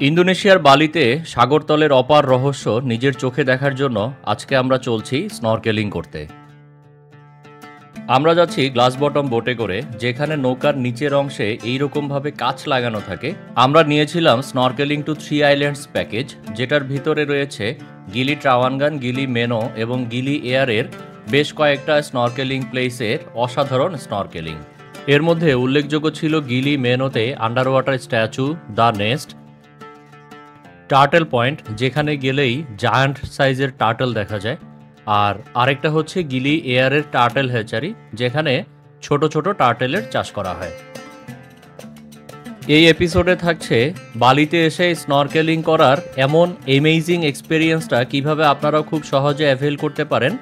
ইন্দোনেশিয়ার বালিতে সাগরতলের অপার রহস্য নিজের চোখে দেখার জন্য আজকে আমরা চলছি স্নরকেলিং করতে। আমরা যাচ্ছি গ্লাস বটম বোটে করে, যেখানে নৌকার নিচের অংশে এইরকমভাবে কাঁচ লাগানো থাকে। আমরা নিয়েছিলাম স্নরকেলিং টু 3 আইল্যান্ডস প্যাকেজ, যেটার ভিতরে রয়েছে গিলি ট্রাওয়ানগান, গিলি মেনো এবং গিলি এয়ারের বেশ কয়েকটা স্নরকেলিং প্লেসের অসাধারণ স্নরকেলিং। এর মধ্যে উল্লেখযোগ্য ছিল গিলি মেনোতে under water statue, the nest, turtle point, যেখানে গেলেই জায়ান্ট সাইজের টার্টেল দেখা যায়। আর আরেকটা হচ্ছে গিলি এয়ারের টার্টেল হ্যাচারি, যেখানে ছোট ছোট টার্টেলের চাষ করা হয়। এই এপিসোডে থাকছে বালিতে এসে স্নরকেলিং করার এমন অ্যামেজিং এক্সপেরিয়েন্সটা কিভাবে আপনারাও খুব সহজে অ্যাভেল করতে পারেন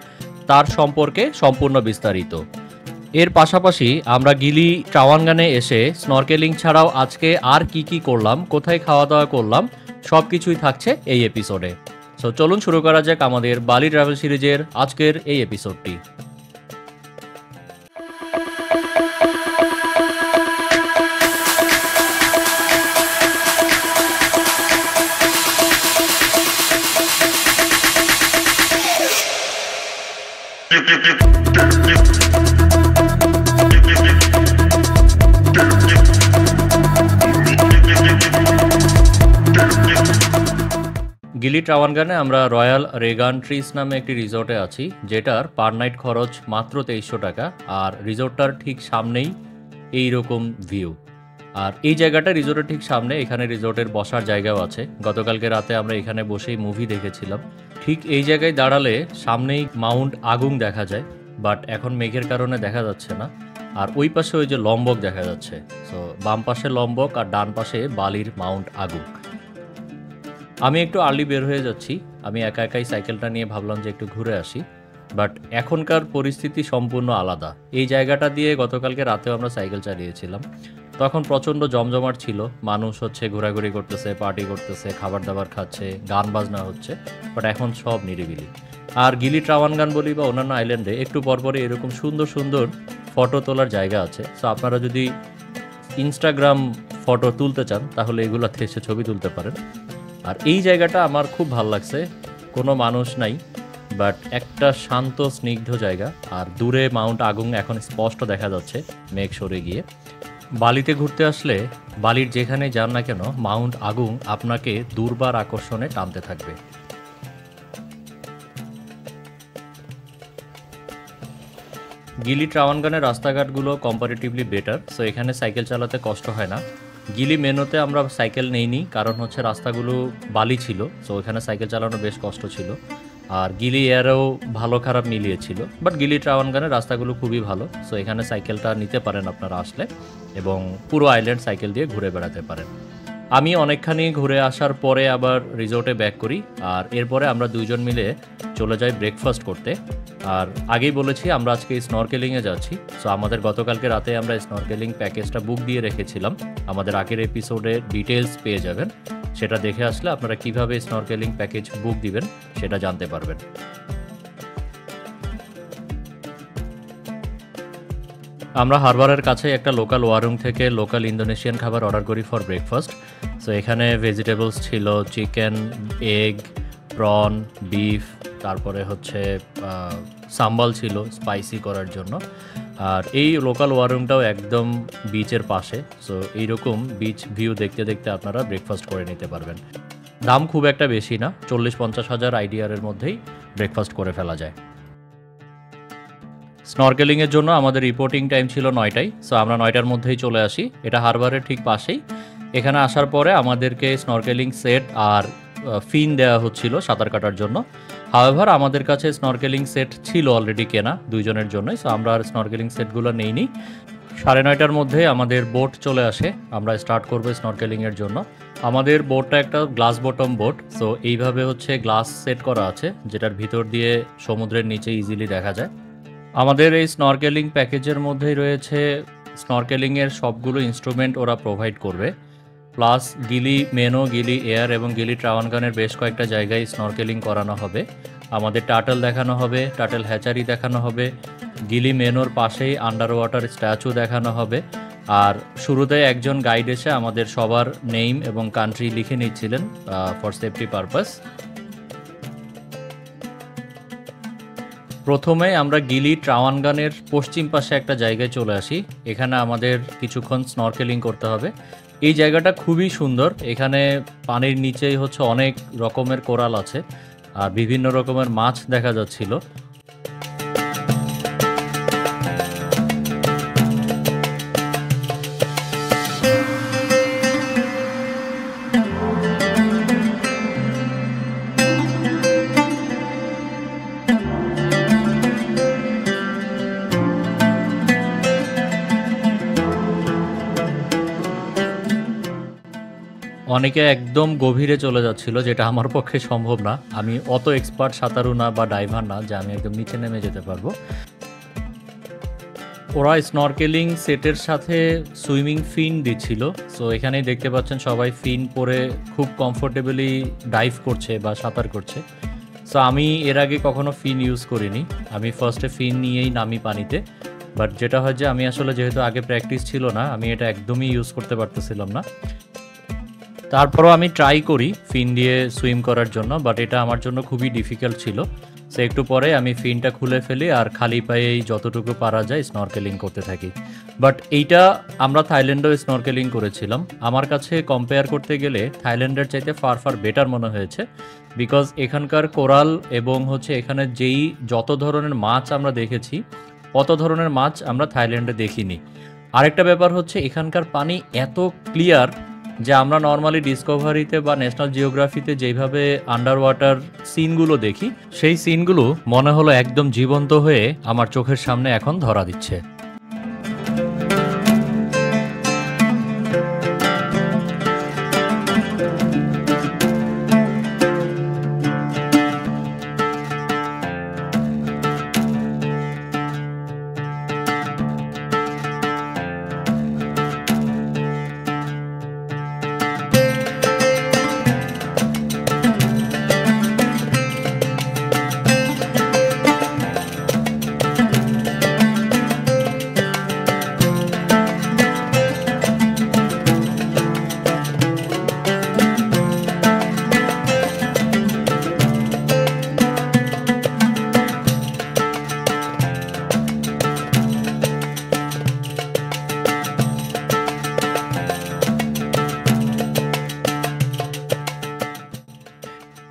তার সম্পর্কে সম্পূর্ণ বিস্তারিত। এর পাশাপাশি আমরা গিলি ট্রাওয়ানগানে এসে স্নরকেলিং ছাড়াও আজকে আর কি করলাম, কোথায় খাওয়া দাওয়া করলাম, সব কিছুই থাকছে এই এপিসোডে। সো চলুন শুরু করা যাক আমাদের বালি ট্রাভেল সিরিজের আজকের এই এপিসোডটি। গিলি ট্রাওয়ানগানে আমরা রয়্যাল রেগান ট্রিস নামে একটি রিসোর্টে আছি, যেটার পার নাইট খরচ মাত্র 2300 টাকা। আর রিসোর্টটার ঠিক সামনেই এইরকম ভিউ। আর এই জায়গাটা রিসোর্টের ঠিক সামনে, এখানে রিসোর্টের বসার জায়গাও আছে। গতকালকে রাতে আমরা এখানে বসেই মুভি দেখেছিলাম। ঠিক এই জায়গায় দাঁড়ালে সামনেই মাউন্ট আগুং দেখা যায়, বাট এখন মেঘের কারণে দেখা যাচ্ছে না। আর ওই পাশে ওই যে লম্বক দেখা যাচ্ছে। সো বাম পাশে লম্বক আর ডান পাশে বালির মাউন্ট আগুং। আমি একটু আর্লি বের হয়ে যাচ্ছি। আমি একা একাই সাইকেলটা নিয়ে ভাবলাম যে একটু ঘুরে আসি, বাট এখনকার পরিস্থিতি সম্পূর্ণ আলাদা। এই জায়গাটা দিয়ে গতকালকে রাতেও আমরা সাইকেল চালিয়েছিলাম, তখন প্রচণ্ড জমজমাট ছিল। মানুষ হচ্ছে ঘোরাঘুরি করতেছে, পার্টি করতেছে, খাবার দাবার খাচ্ছে, গান বাজনা হচ্ছে, বাট এখন সব নিরিবিলি। আর গিলি ট্রাওয়ানগান বলি বা অন্যান্য আইল্যান্ডে একটু পরপরে এরকম সুন্দর সুন্দর ফটো তোলার জায়গা আছে। সো আপনারা যদি ইনস্টাগ্রাম ফটো তুলতে চান তাহলে এগুলোতে এসে ছবি তুলতে পারেন। আর এই জায়গাটা আমার খুব ভালো লাগছে, কোনো মানুষ নাই, বাট একটা শান্ত স্নিগ্ধ জায়গা। আর দূরে মাউন্ট আগুং এখন স্পষ্ট দেখা যাচ্ছে মেঘ সরে গিয়ে। বালিতে ঘুরতে আসলে বালির যেখানে যান না কেন, মাউন্ট আগুং আপনাকে দুর্বার আকর্ষণে টানতে থাকবে। গিলি ট্রাওয়ানগানের রাস্তাঘাটগুলো কম্পারেটিভলি বেটার, সো এখানে সাইকেল চালাতে কষ্ট হয় না। গিলি মেনোতে আমরা সাইকেল নেইনি, কারণ হচ্ছে রাস্তাগুলো বালি ছিল, সো এখানে সাইকেল চালানো বেশ কষ্ট ছিল। আর গিলি এয়ারেও ভালো খারাপ মিলিয়েছিল, বাট গিলি ট্রাওয়ানগানের রাস্তাগুলো খুবই ভালো। সো এখানে সাইকেলটা নিতে পারেন আপনারা আসলে, এবং পুরো আইল্যান্ড সাইকেল দিয়ে ঘুরে বেড়াতে পারেন। আমি অনেকখানি ঘুরে আসার পরে আবার রিসোর্টে ব্যাক করি, আর এরপরে আমরা দুইজন মিলে চলে যাই ব্রেকফাস্ট করতে। আর আগেই বলেছি আমরা আজকে স্নরকেলিংয়ে যাচ্ছি। সো আমাদের গতকালকে রাতে আমরা স্নরকেলিং প্যাকেজটা বুক দিয়ে রেখেছিলাম, আমাদের আগের এপিসোডে ডিটেলস পেয়ে যাবেন। সেটা দেখে আসলে আপনারা কিভাবে স্নরকেলিং প্যাকেজ বুক দিবেন সেটা জানতে পারবেন। আমরা হারবারের কাছে একটা লোকাল ওয়ারুং থেকে লোকাল ইন্দোনেশিয়ান খাবার অর্ডার করি ফর ব্রেকফাস্ট। সো এখানে ভেজিটেবলস ছিল, চিকেন, এগ, প্রন, বিফ, তারপরে হচ্ছে সাম্বাল ছিল স্পাইসি করার জন্য। আর এই লোকাল ওয়ারুংটাও একদম বিচের পাশে, সো এইরকম বিচ ভিউ দেখতে দেখতে আপনারা ব্রেকফাস্ট করে নিতে পারবেন। দাম খুব একটা বেশি না, 40-50 হাজার আইডিআরের মধ্যেই ব্রেকফাস্ট করে ফেলা যায়। স্নরকেলিংয়ের জন্য আমাদের রিপোর্টিং টাইম ছিল 9টায়, সো আমরা 9টার মধ্যেই চলে আসি। এটা হারবারের ঠিক পাশেই। এখানে আসার পরে আমাদেরকে স্নরকেলিং সেট আর ফিন দেওয়া হচ্ছিল সাঁতার কাটার জন্য। হাওয়েভার আমাদের কাছে স্নরকেলিং সেট ছিল অলরেডি কেনা দুইজনের জন্যই, সো আমরা আর স্নরকেলিং সেটগুলো নেইনি। 9:30টার মধ্যে আমাদের বোট চলে আসে, আমরা স্টার্ট করবো স্নরকেলিংয়ের জন্য। আমাদের বোটটা একটা গ্লাস বটম বোট, সো এইভাবে হচ্ছে গ্লাস সেট করা আছে, যেটার ভিতর দিয়ে সমুদ্রের নিচে ইজিলি দেখা যায়। আমাদের এই স্নরকেলিং প্যাকেজের মধ্যেই রয়েছে স্নরকেলিংয়ের সবগুলো ইনস্ট্রুমেন্ট ওরা প্রোভাইড করবে, প্লাস গিলি মেনো, গিলি এয়ার এবং গিলি ট্রাওয়ানগানের বেশ কয়েকটা জায়গায় স্নরকেলিং করানো হবে। আমাদের টার্টল দেখানো হবে, টার্টল হ্যাচারি দেখানো হবে, গিলি মেনোর পাশেই আন্ডার ওয়াটার স্ট্যাচু দেখানো হবে। আর শুরুতে একজন গাইড এসে আমাদের সবার নেম এবং কান্ট্রি লিখে নিচ্ছিলেন ফর সেফটি পারপাস। প্রথমে আমরা গিলি ট্রাওয়ানগানের পশ্চিম পাশে একটা জায়গায় চলে আসি। এখানে আমাদের কিছুক্ষণ স্নরকেলিং করতে হবে। এই জায়গাটা খুবই সুন্দর। এখানে পানির নিচেই হচ্ছে অনেক রকমের কোরাল আছে আর বিভিন্ন রকমের মাছ দেখা যাচ্ছিল। অনেকে একদম গভীরে চলে যাচ্ছিল, যেটা আমার পক্ষে সম্ভব না। আমি অত এক্সপার্ট সাঁতারু না বা ডাইভার না যে আমি একদম নিচে নেমে যেতে পারবো। ওরা স্নরকেলিং সেটের সাথে সুইমিং ফিন দিচ্ছিল। সো এখানেই দেখতে পাচ্ছেন সবাই ফিন পরে খুব কমফোর্টেবলি ডাইভ করছে বা সাঁতার করছে। সো আমি এর আগে কখনো ফিন ইউজ করিনি। আমি ফার্স্টে ফিন নিয়েই নামি পানিতে। বাট যেটা হয় যে আমি আসলে যেহেতু আগে প্র্যাকটিস ছিল না, আমি এটা একদমই ইউজ করতে পারতেছিলাম না। তারপরও আমি ট্রাই করি ফিন দিয়ে সুইম করার জন্য, বাট এটা আমার জন্য খুবই ডিফিকাল্ট ছিল। সো একটু পরে আমি ফিনটা খুলে ফেলি আর খালি পায়েই যতটুকু পারা যায় স্নরকেলিং করতে থাকি। বাট এইটা আমরা থাইল্যান্ডেও স্নরকেলিং করেছিলাম। আমার কাছে কম্পেয়ার করতে গেলে থাইল্যান্ডের চাইতে ফার ফার বেটার মনে হয়েছে, বিকজ এখানকার কোরাল এবং হচ্ছে এখানে যত ধরনের মাছ আমরা দেখেছি অত ধরনের মাছ আমরা থাইল্যান্ডে দেখিনি। আরেকটা ব্যাপার হচ্ছে এখানকার পানি এত ক্লিয়ার যে আমরা নর্মালি ডিসকভারিতে বা ন্যাশনাল জিওগ্রাফিতে যেইভাবে আন্ডার ওয়াটার সিনগুলো দেখি, সেই সিনগুলো মনে হলো একদম জীবন্ত হয়ে আমার চোখের সামনে এখন ধরা দিচ্ছে।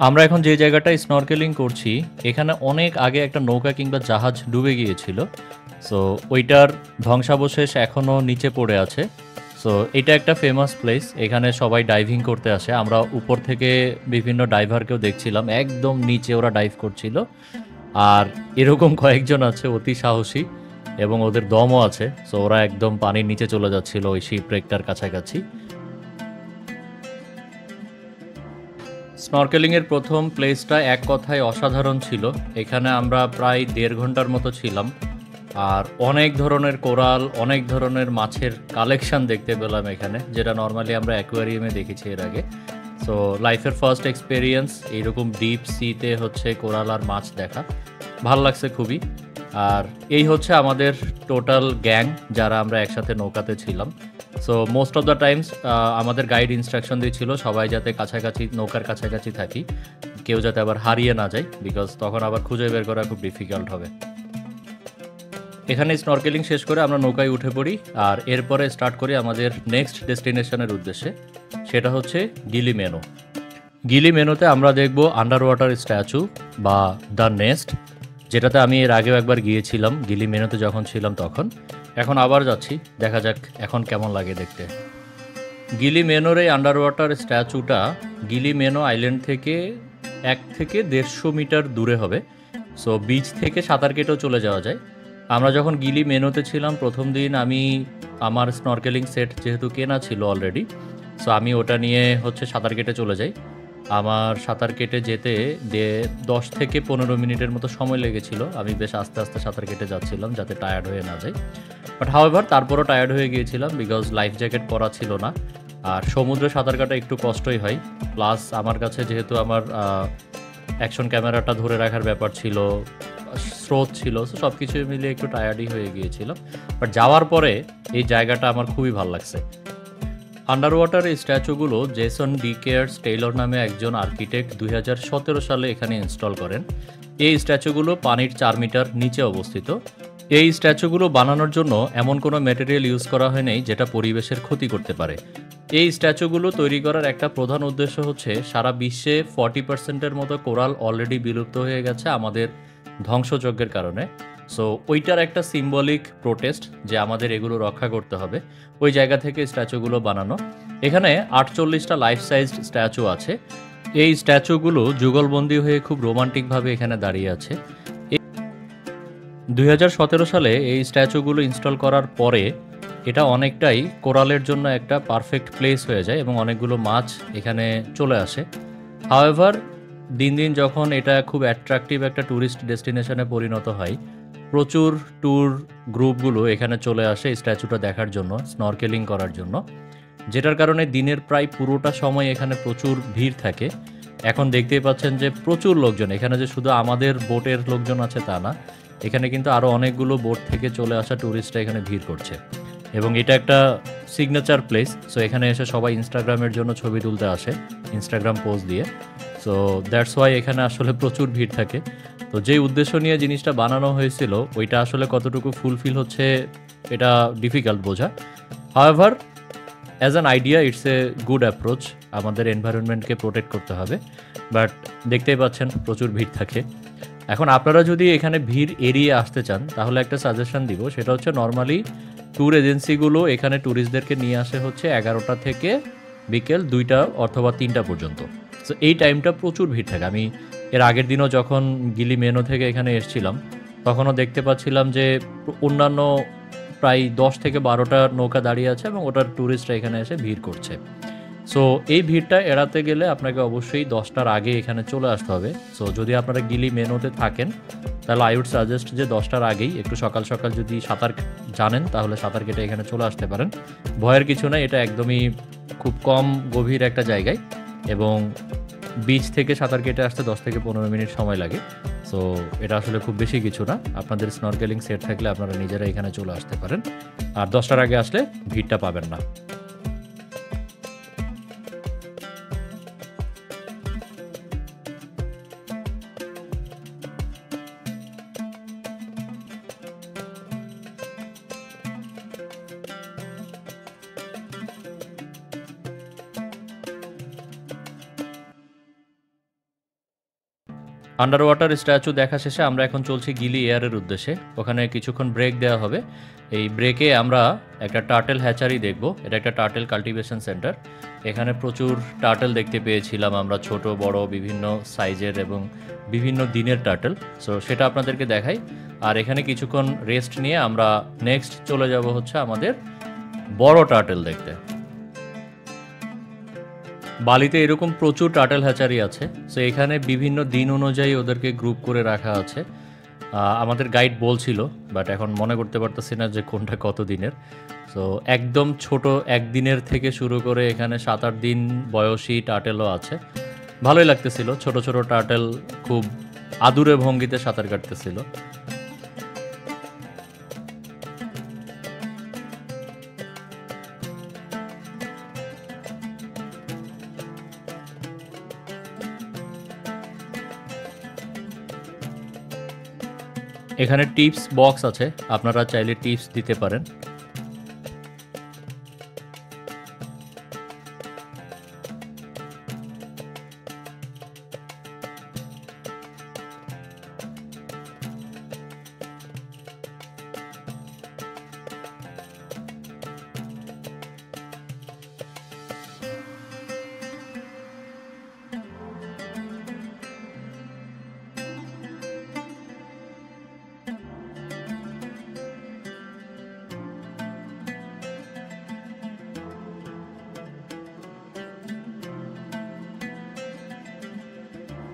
আমরা এখন যে জায়গাটায় স্নরকেলিং করছি এখানে অনেক আগে একটা নৌকা কিংবা জাহাজ ডুবে গিয়েছিল। সো ওইটার ধ্বংসাবশেষ এখনও নিচে পড়ে আছে। সো এটা একটা ফেমাস প্লেস, এখানে সবাই ডাইভিং করতে আসে। আমরা উপর থেকে বিভিন্ন ডাইভারকেও দেখছিলাম, একদম নিচে ওরা ডাইভ করছিল। আর এরকম কয়েকজন আছে অতি সাহসী এবং ওদের দমও আছে। সো ওরা একদম পানির নিচে চলে যাচ্ছিল ওই শিপরেকটার কাছাকাছি। স্নরকেলিংয়ের প্রথম প্লেসটা এক কথায় অসাধারণ ছিল। এখানে আমরা প্রায় 1.5 ঘন্টার মতো ছিলাম আর অনেক ধরনের কোরাল, অনেক ধরনের মাছের কালেকশন দেখতে পেলাম এখানে, যেটা নর্মালি আমরা অ্যাকোয়ারিয়ামে দেখেছি এর আগে। সো লাইফের ফার্স্ট এক্সপেরিয়েন্স এইরকম ডিপ সিতে হচ্ছে কোরাল আর মাছ দেখা, ভাল লাগছে খুবই। আর এই হচ্ছে আমাদের টোটাল গ্যাং যারা আমরা একসাথে নৌকাতে ছিলাম। So most of the Times আমাদের গাইড ইনস্ট্রাকশন দিয়েছিল সবাই যাতে কাছাকাছি নৌকার কাছাকাছি থাকি, কেউ যাতে আবার হারিয়ে না যায়, বিকজ তখন আবার খুঁজে বের করা খুব ডিফিকাল্ট হবে। এখানে স্নরকেলিং শেষ করে আমরা নৌকায় উঠে পড়ি আর এরপরে স্টার্ট করি আমাদের নেক্সট ডেস্টিনেশনের উদ্দেশ্যে, সেটা হচ্ছে গিলি মেনো। গিলি মেনোতে আমরা দেখব আন্ডার ওয়াটার স্ট্যাচু বা দ্য নেস্ট, যেটাতে আমি এর আগেও একবার গিয়েছিলাম গিলি মেনোতে যখন ছিলাম তখন। এখন আবার যাচ্ছি, দেখা যাক এখন কেমন লাগে দেখতে। গিলি মেনোর এই আন্ডার ওয়াটার স্ট্যাচুটা গিলি মেনো আইল্যান্ড থেকে 1 থেকে 150 মিটার দূরে হবে। সো বিচ থেকে সাঁতার কেটেও চলে যাওয়া যায়। আমরা যখন গিলি মেনোতে ছিলাম প্রথম দিন আমি আমার স্নরকেলিং সেট যেহেতু কেনা ছিল অলরেডি, সো আমি ওটা নিয়ে হচ্ছে সাঁতার কেটে চলে যাই। আমার সাঁতার কেটে যেতে 10 থেকে 15 মিনিটের মতো সময় লেগেছিল। আমি বেশ আস্তে আস্তে সাঁতার কেটে যাচ্ছিলাম যাতে টায়ার্ড হয়ে না যাই। বাট হাউএভার তারপরও টায়ার্ড হয়ে গিয়েছিলাম বিকজ লাইফ জ্যাকেট পরা ছিল না। আর সমুদ্রে সাঁতার কাটা একটু কষ্টই হয়। প্লাস আমার কাছে যেহেতু আমার অ্যাকশন ক্যামেরাটা ধরে রাখার ব্যাপার ছিল, স্রোত ছিল, সো সব কিছু মিলিয়ে একটু টায়ার্ডই হয়ে গিয়েছিল। বাট যাওয়ার পরে এই জায়গাটা আমার খুবই ভালো লাগছে। আন্ডার ওয়াটার এই স্ট্যাচুগুলো জেসন ডি কেয়ার্স টেইলর নামে একজন আর্কিটেক্ট 2017 সালে এখানে ইনস্টল করেন। এই স্ট্যাচুগুলো পানির 4 মিটার নিচে অবস্থিত। এই স্ট্যাচুগুলো বানানোর জন্য এমন কোনো ম্যাটেরিয়াল ইউজ করা হয়নি যেটা পরিবেশের ক্ষতি করতে পারে। এই স্ট্যাচুগুলো তৈরি করার একটা প্রধান উদ্দেশ্য হচ্ছে সারা বিশ্বে 40%-এর মতো কোরাল অলরেডি বিলুপ্ত হয়ে গেছে আমাদের ধ্বংসযজ্ঞের কারণে। সো ওইটার একটা সিম্বলিক প্রোটেস্ট যে আমাদের এগুলো রক্ষা করতে হবে, ওই জায়গা থেকে স্ট্যাচুগুলো বানানো। এখানে 48টা লাইফ সাইজড স্ট্যাচু আছে। এই স্ট্যাচুগুলো যুগলবন্দি হয়ে খুব রোমান্টিকভাবে এখানে দাঁড়িয়ে আছে। 2017 সালে এই স্ট্যাচুগুলো ইনস্টল করার পরে এটা অনেকটাই কোরালের জন্য একটা পারফেক্ট প্লেস হয়ে যায় এবং অনেকগুলো মাছ এখানে চলে আসে। হাওয়েভার দিন দিন যখন এটা খুব অ্যাট্রাকটিভ একটা ট্যুরিস্ট ডেস্টিনেশনে পরিণত হয়, প্রচুর ট্যুর গ্রুপগুলো এখানে চলে আসে স্ট্যাচুটা দেখার জন্য, স্নরকেলিং করার জন্য, যেটার কারণে দিনের প্রায় পুরোটা সময় এখানে প্রচুর ভিড় থাকে। এখন দেখতেই পাচ্ছেন যে প্রচুর লোকজন এখানে, যে শুধু আমাদের বোটের লোকজন আছে তা না, এখানে কিন্তু আরও অনেকগুলো বোট থেকে চলে আসা ট্যুরিস্টরা এখানে ভিড় করছে এবং এটা একটা সিগনেচার প্লেস। সো এখানে এসে সবাই ইনস্টাগ্রামের জন্য ছবি তুলতে আসে, ইনস্টাগ্রাম পোস্ট দিয়ে। সো দ্যাটস ওয়াই এখানে আসলে প্রচুর ভিড় থাকে। তো যেই উদ্দেশ্য নিয়ে জিনিসটা বানানো হয়েছিল ওইটা আসলে কতটুকু ফুলফিল হচ্ছে এটা ডিফিকাল্ট বোঝা। However as an idea it's a good approach, আমাদের এনভায়রনমেন্টকে প্রোটেক্ট করতে হবে। বাট দেখতেই পাচ্ছেন প্রচুর ভিড় থাকে। এখন আপনারা যদি এখানে ভিড় এড়িয়ে আসতে চান তাহলে একটা সাজেশন দিব, সেটা হচ্ছে নর্মালি ট্যুর এজেন্সিগুলো এখানে ট্যুরিস্টদেরকে নিয়ে আসে হচ্ছে 11টা থেকে বিকেল 2টা অথবা 3টা পর্যন্ত। সো এই টাইমটা প্রচুর ভিড় থাকে। আমি এর আগের দিনও যখন গিলি মেনো থেকে এখানে এসেছিলাম তখনও দেখতে পাচ্ছিলাম যে অন্যান্য প্রায় 10 থেকে 12টা নৌকা দাঁড়িয়ে আছে এবং ওটার ট্যুরিস্টরা এখানে এসে ভিড় করছে। সো এই ভিড়টা এড়াতে গেলে আপনাকে অবশ্যই 10টার আগে এখানে চলে আসতে হবে। সো যদি আপনারা গিলি মেনোতে থাকেন তাহলে আই উড সাজেস্ট যে 10টার আগেই একটু সকাল সকাল যদি সাঁতার জানেন তাহলে সাঁতার কেটে এখানে চলে আসতে পারেন। ভয়ের কিছু নাই, এটা একদমই খুব কম গভীর একটা জায়গায় এবং বিচ থেকে সাঁতার কেটে আসতে 10 থেকে 15 মিনিট সময় লাগে। সো এটা আসলে খুব বেশি কিছু না। আপনাদের স্নরকেলিং সেট থাকলে আপনারা নিজেরা এখানে চলে আসতে পারেন, আর 10টার আগে আসলে ভিড়টা পাবেন না। আন্ডার ওয়াটার স্ট্যাচু দেখা শেষে আমরা এখন চলছি গিলি এয়ারের উদ্দেশ্যে। ওখানে কিছুক্ষণ ব্রেক দেওয়া হবে। এই ব্রেকে আমরা একটা টার্টেল হ্যাচারি দেখব। এটা একটা টার্টেল কাল্টিভেশন সেন্টার। এখানে প্রচুর টার্টেল দেখতে পেয়েছিলাম আমরা, ছোট বড় বিভিন্ন সাইজের এবং বিভিন্ন দিনের টার্টেল। সো সেটা আপনাদেরকে দেখাই। আর এখানে কিছুক্ষণ রেস্ট নিয়ে আমরা নেক্সট চলে যাব হচ্ছে আমাদের বড় টার্টেল দেখতে। বালিতে এরকম প্রচুর টার্টেল হ্যাচারি আছে। সো এখানে বিভিন্ন দিন অনুযায়ী ওদেরকে গ্রুপ করে রাখা আছে। আমাদের গাইড বলছিল, বাট এখন মনে করতে পারতেছি না যে কোনটা কত দিনের। সো একদম ছোট একদিনের থেকে শুরু করে এখানে 7-8 দিন বয়সী টার্টেলও আছে। ভালোই লাগতেছিল, ছোট ছোট টার্টেল খুব আদুরে ভঙ্গিতে সাঁতার কাটতেছিল। এখানে টিপস বক্স আছে, আপনারা চাইলে টিপস দিতে পারেন।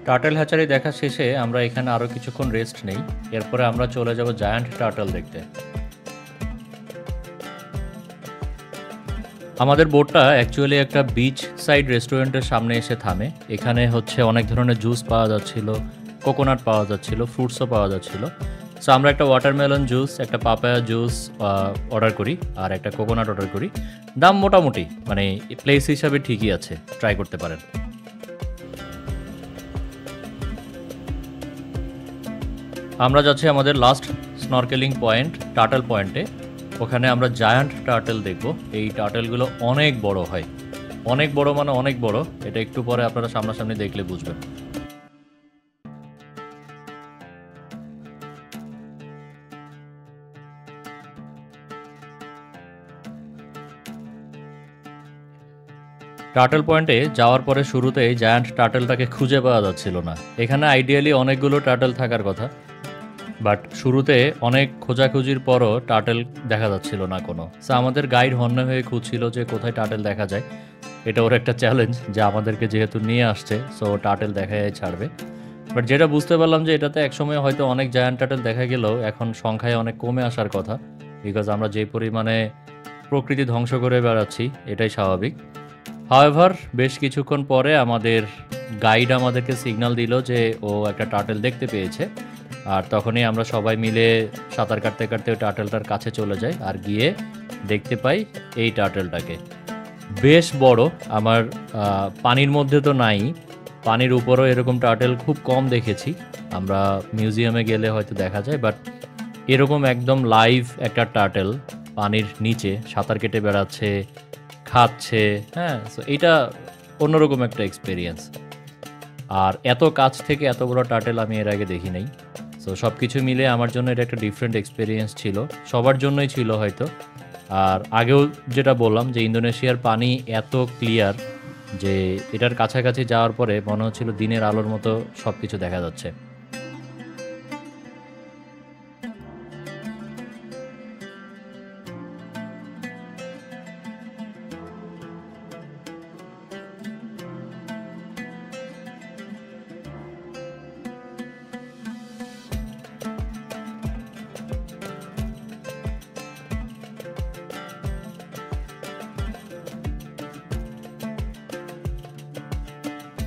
টার্টল হ্যাচারি দেখা শেষে আমরা এখানে আরও কিছুক্ষণ রেস্ট নেই। এরপরে আমরা চলে যাব জায়ান্ট টার্টল দেখতে। আমাদের বোটটা অ্যাকচুয়ালি একটা বিচ সাইড রেস্টুরেন্টের সামনে এসে থামে। এখানে হচ্ছে অনেক ধরনের জুস পাওয়া যাচ্ছিল, কোকোনাট পাওয়া যাচ্ছিল, ফ্রুটসও পাওয়া যাচ্ছিল। সো আমরা একটা ওয়াটারমেলন জুস, একটা পাপায়া জুস অর্ডার করি আর একটা কোকোনাট অর্ডার করি। দাম মোটামুটি মানে প্লেস হিসাবে ঠিকই আছে, ট্রাই করতে পারেন। আমরা যাচ্ছি আমাদের লাস্ট স্নরকেলিং পয়েন্ট, টার্টল পয়েন্টে। ওখানে আমরা জায়ান্ট টার্টল দেখব। এই টার্টলগুলো অনেক বড় হয়, অনেক বড় মানে অনেক বড়। এটা একটু পরে আপনারা সামনাসামনি দেখলে বুঝবেন। টার্টল পয়েন্টে যাওয়ার পরে শুরুতেই জায়ান্ট টার্টলটাকে খুঁজে পাওয়া যাচ্ছিল না। এখানে আইডিয়ালি অনেকগুলো টার্টল থাকার কথা, বাট শুরুতে অনেক খোঁজাখুঁজির পরও টার্টল দেখা যাচ্ছিল না কোনো। সো আমাদের গাইড হন্যে হয়ে খুঁজছিল যে কোথায় টার্টল দেখা যায়। এটা ওর একটা চ্যালেঞ্জ যে আমাদেরকে যেহেতু নিয়ে আসছে, সো টার্টল দেখাই ছাড়বে। বাট যেটা বুঝতে পারলাম যে এটাতে একসময় হয়তো অনেক জায়ান্ট টার্টল দেখা গেলেও এখন সংখ্যায় অনেক কমে আসার কথা, বিকজ আমরা যে পরিমাণে প্রকৃতি ধ্বংস করে বেড়াচ্ছি এটাই স্বাভাবিক। হাওয়েভার বেশ কিছুক্ষণ পরে আমাদের গাইড আমাদেরকে সিগন্যাল দিল যে ও একটা টার্টল দেখতে পেয়েছে। আর তখনই আমরা সবাই মিলে সাঁতার কাটতে কাটতে ওই টার্টলটার কাছে চলে যাই আর গিয়ে দেখতে পাই এই টার্টলটাকে। বেশ বড়, আমার পানির মধ্যে তো নাই, পানির উপরও এরকম টার্টল খুব কম দেখেছি। আমরা মিউজিয়ামে গেলে হয়তো দেখা যায়, বাট এরকম একদম লাইভ একটা টার্টল পানির নিচে সাঁতার কেটে বেড়াচ্ছে, খাচ্ছে, হ্যাঁ। সো এটা অন্যরকম একটা এক্সপিরিয়েন্স। আর এত কাছ থেকে এত বড় টার্টল আমি এর আগে দেখি নাই। সো সব কিছু মিলে আমার জন্য এটা একটা ডিফারেন্ট এক্সপিরিয়েন্স ছিল, সবার জন্যই ছিল হয়তো। আর আগেও যেটা বললাম যে ইন্দোনেশিয়ার পানি এত ক্লিয়ার যে এটার কাছাকাছি যাওয়ার পরে মনে হচ্ছিল দিনের আলোর মতো সব কিছু দেখা যাচ্ছে।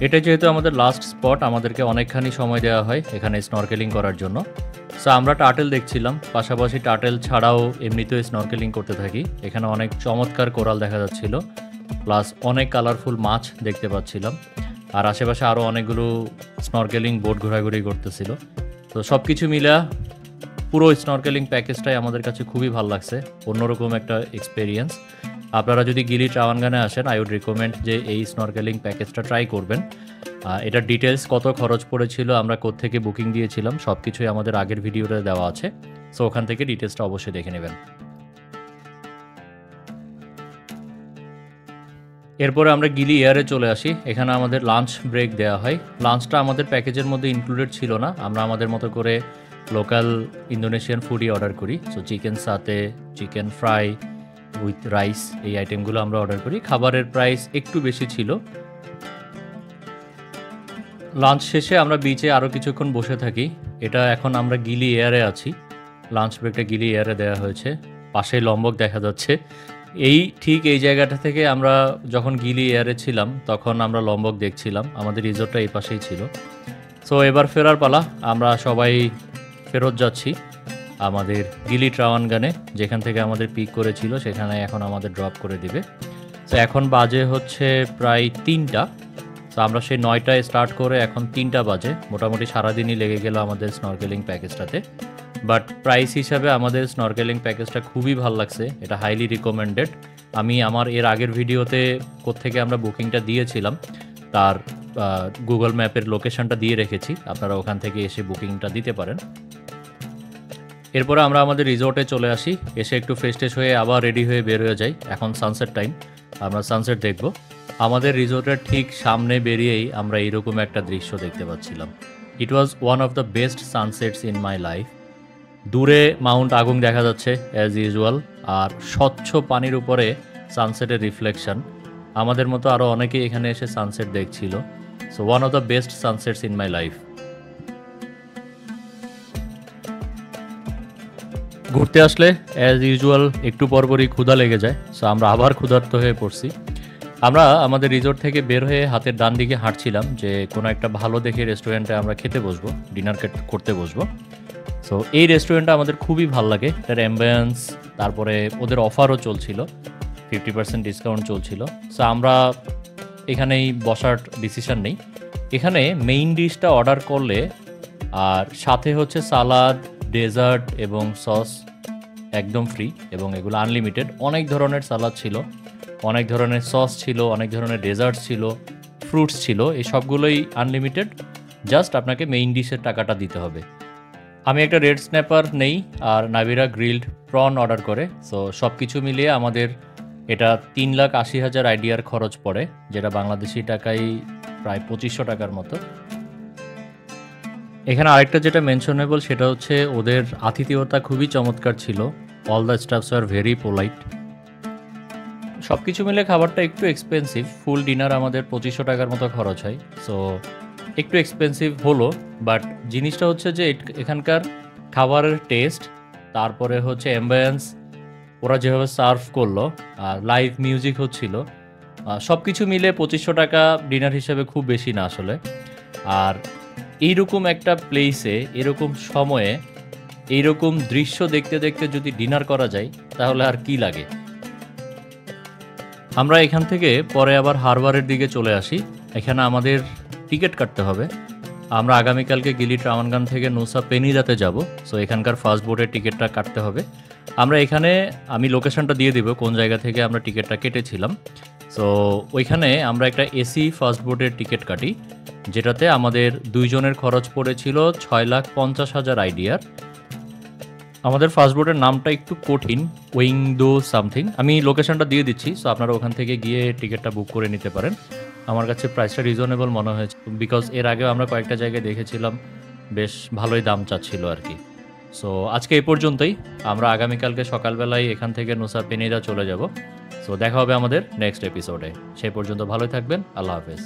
এটা যেহেতু আমাদের লাস্ট স্পট, আমাদেরকে অনেকখানি সময় দেওয়া হয় এখানে স্নরকেলিং করার জন্য। সো আমরা টার্টল দেখছিলাম, পাশাপাশি টার্টল ছাড়াও এমনিতেও স্নরকেলিং করতে থাকি। এখানে অনেক চমৎকার কোরাল দেখা যাচ্ছিল, প্লাস অনেক কালারফুল মাছ দেখতে পাচ্ছিলাম। আর আশেপাশে আরও অনেকগুলো স্নরকেলিং বোট ঘোরাঘুরি করতেছিল। তো সব কিছু মিলা পুরো স্নরকেলিং প্যাকেজটাই আমাদের কাছে খুবই ভালো লাগছে, অন্যরকম একটা এক্সপিরিয়েন্স। আপনারা যদি গিলি ট্রাওয়ানগানে আসেন, আই উড রিকমেন্ড যে এই স্নরকেলিং প্যাকেজটা ট্রাই করবেন। এটার ডিটেলস কত খরচ পড়েছিল, আমরা কোত্থেকে বুকিং দিয়েছিলাম, সব কিছুই আমাদের আগের ভিডিওতে দেওয়া আছে। সো ওখান থেকে ডিটেলসটা অবশ্যই দেখে নেবেন। এরপরে আমরা গিলি এয়ারে চলে আসি। এখানে আমাদের লাঞ্চ ব্রেক দেওয়া হয়। লাঞ্চটা আমাদের প্যাকেজের মধ্যে ইনক্লুডেড ছিল না, আমরা আমাদের মতো করে লোকাল ইন্দোনেশিয়ান ফুডই অর্ডার করি। সো চিকেন সাতে, চিকেন ফ্রাই উইথ রাইস, এই আইটেমগুলো আমরা অর্ডার করি। খাবারের প্রাইস একটু বেশি ছিল। লাঞ্চ শেষে আমরা বিচে আরও কিছুক্ষণ বসে থাকি। এটা এখন আমরা গিলি এয়ারে আছি, লাঞ্চ ব্রেকটা গিলি এয়ারে দেওয়া হয়েছে। পাশে লম্বক দেখা যাচ্ছে। ঠিক এই জায়গাটা থেকে আমরা যখন গিলি এয়ারে ছিলাম তখন আমরা লম্বক দেখছিলাম, আমাদের রিসোর্টটা এই পাশেই ছিল। সো এবার ফেরার পালা, আমরা সবাই ফেরত যাচ্ছি আমাদের গিলি ট্রাওয়ানগানে, যেখান থেকে আমাদের পিক করেছিল সেখানে এখন আমাদের ড্রপ করে দিবে। তো এখন বাজে হচ্ছে প্রায় 3টা। তো আমরা সেই 9টায় স্টার্ট করে এখন 3টা বাজে, মোটামুটি সারাদিনই লেগে গেল আমাদের স্নরকেলিং প্যাকেজটাতে। বাট প্রাইস হিসাবে আমাদের স্নরকেলিং প্যাকেজটা খুবই ভালো লাগছে, এটা হাইলি রিকমেন্ডেড। আমি আমার এর আগের ভিডিওতে কোত্থেকে আমরা বুকিংটা দিয়েছিলাম তার গুগল ম্যাপের লোকেশনটা দিয়ে রেখেছি, আপনারা ওখান থেকে এসে বুকিংটা দিতে পারেন। এরপরে আমরা আমাদের রিসোর্টে চলে আসি, এসে একটু ফ্রেশ ট্রেশ হয়ে আবার রেডি হয়ে বের হয়ে যাই। এখন সানসেট টাইম, আমরা সানসেট দেখব। আমাদের রিসোর্টের ঠিক সামনে বেরিয়েই আমরা এইরকম একটা দৃশ্য দেখতে পাচ্ছিলাম। It was one of the best sunsets in my life. দূরে মাউন্ট আগুং দেখা যাচ্ছে অ্যাজ ইউজুয়াল, আর স্বচ্ছ পানির উপরে সানসেটের রিফ্লেকশন। আমাদের মতো আরও অনেকেই এখানে এসে সানসেট দেখছিল। So one of the best sunsets in my life. ঘুরতে আসলে অ্যাজ ইউজুয়াল একটু পরপরই ক্ষুধা লেগে যায়। সো আমরা আবার ক্ষুধার্ত হয়ে পড়ছি। আমরা আমাদের রিসোর্ট থেকে বের হয়ে হাতের ডান দিকে হাঁটছিলাম যে কোনো একটা ভালো দেখে রেস্টুরেন্টে আমরা খেতে বসবো, ডিনার করতে বসবো। সো এই রেস্টুরেন্টটা আমাদের খুবই ভাল লাগে, এটার অ্যাম্বিয়েন্স, তারপরে ওদের অফারও চলছিল, 50% ডিসকাউন্ট চলছিল। সো আমরা এখানেই বসার ডিসিশন নেই। এখানে মেইন ডিশটা অর্ডার করলে আর সাথে হচ্ছে সালাদ, ডেজার্ট এবং সস একদম ফ্রি, এবং এগুলো আনলিমিটেড। অনেক ধরনের সালাদ ছিল, অনেক ধরনের সস ছিল, অনেক ধরনের ডেজার্ট ছিল, ফ্রুটস ছিল, এই সবগুলোই আনলিমিটেড। জাস্ট আপনাকে মেইন ডিশের টাকাটা দিতে হবে। আমি একটা রেড স্ন্যাপার নেই, আর নাবিরা গ্রিলড প্রন অর্ডার করে। সো সব কিছু মিলিয়ে আমাদের এটা 3,80,000 আইডিয়ার খরচ পড়ে, যেটা বাংলাদেশি টাকায় প্রায় 2500 টাকার মতো। এখানে আরেকটা যেটা মেনশনেবল সেটা হচ্ছে ওদের আতিথেয়তা খুবই চমৎকার ছিল। All the stuffs are very polite. সব কিছু মিলে খাবারটা একটু এক্সপেন্সিভ, ফুল ডিনার আমাদের 2500 টাকার মতো খরচ হয়। সো একটু এক্সপেন্সিভ হলো, বাট জিনিসটা হচ্ছে যে এখানকার খাবারের টেস্ট, তারপরে হচ্ছে অ্যাম্বিয়েন্স, ওরা যেভাবে সার্ভ করলো, আর লাইভ মিউজিক হচ্ছিল, সব কিছু মিলে 2500 টাকা ডিনার হিসেবে খুব বেশি না আসলে। আর এইরকম একটা প্লেসে, এরকম সময়ে, এইরকম দৃশ্য দেখতে দেখতে যদি ডিনার করা যায় তাহলে আর কি লাগে। আমরা এখান থেকে পরে আবার হারবারের দিকে চলে আসি। এখানে আমাদের টিকিট কাটতে হবে। আমরা আগামীকালকে গিলি ট্রাওয়ানগান থেকে নুসা পেনিদাতে যাব। সো এখানকার ফার্স্ট বোটের টিকিটটা কাটতে হবে। আমরা এখানে, আমি লোকেশনটা দিয়ে দিব কোন জায়গা থেকে আমরা টিকিটটা কেটেছিলাম। সো ওইখানে আমরা একটা এসি ফার্স্ট বোটের টিকিট কাটি, যেটাতে আমাদের 2 জনের খরচ পড়েছিল 6,50,000 আইডিয়ার। আমাদের ফার্স্ট বোটের নামটা একটু কঠিন, উইংদো সামথিং। আমি লোকেশনটা দিয়ে দিচ্ছি, সো আপনারা ওখান থেকে গিয়ে টিকিটটা বুক করে নিতে পারেন। আমার কাছে প্রাইসটা রিজনেবল মনে হয়েছে, বিকজ এর আগেও আমরা কয়েকটা জায়গায় দেখেছিলাম বেশ ভালোই দাম চাচ্ছিল আর কি। সো আজকে এই পর্যন্তই। আমরা আগামীকালকে সকালবেলায় এখান থেকে নুসা পেনিদা চলে যাব। সো দেখা হবে আমাদের নেক্সট এপিসোডে। সেই পর্যন্ত ভালোই থাকবেন। আল্লাহ হাফেজ।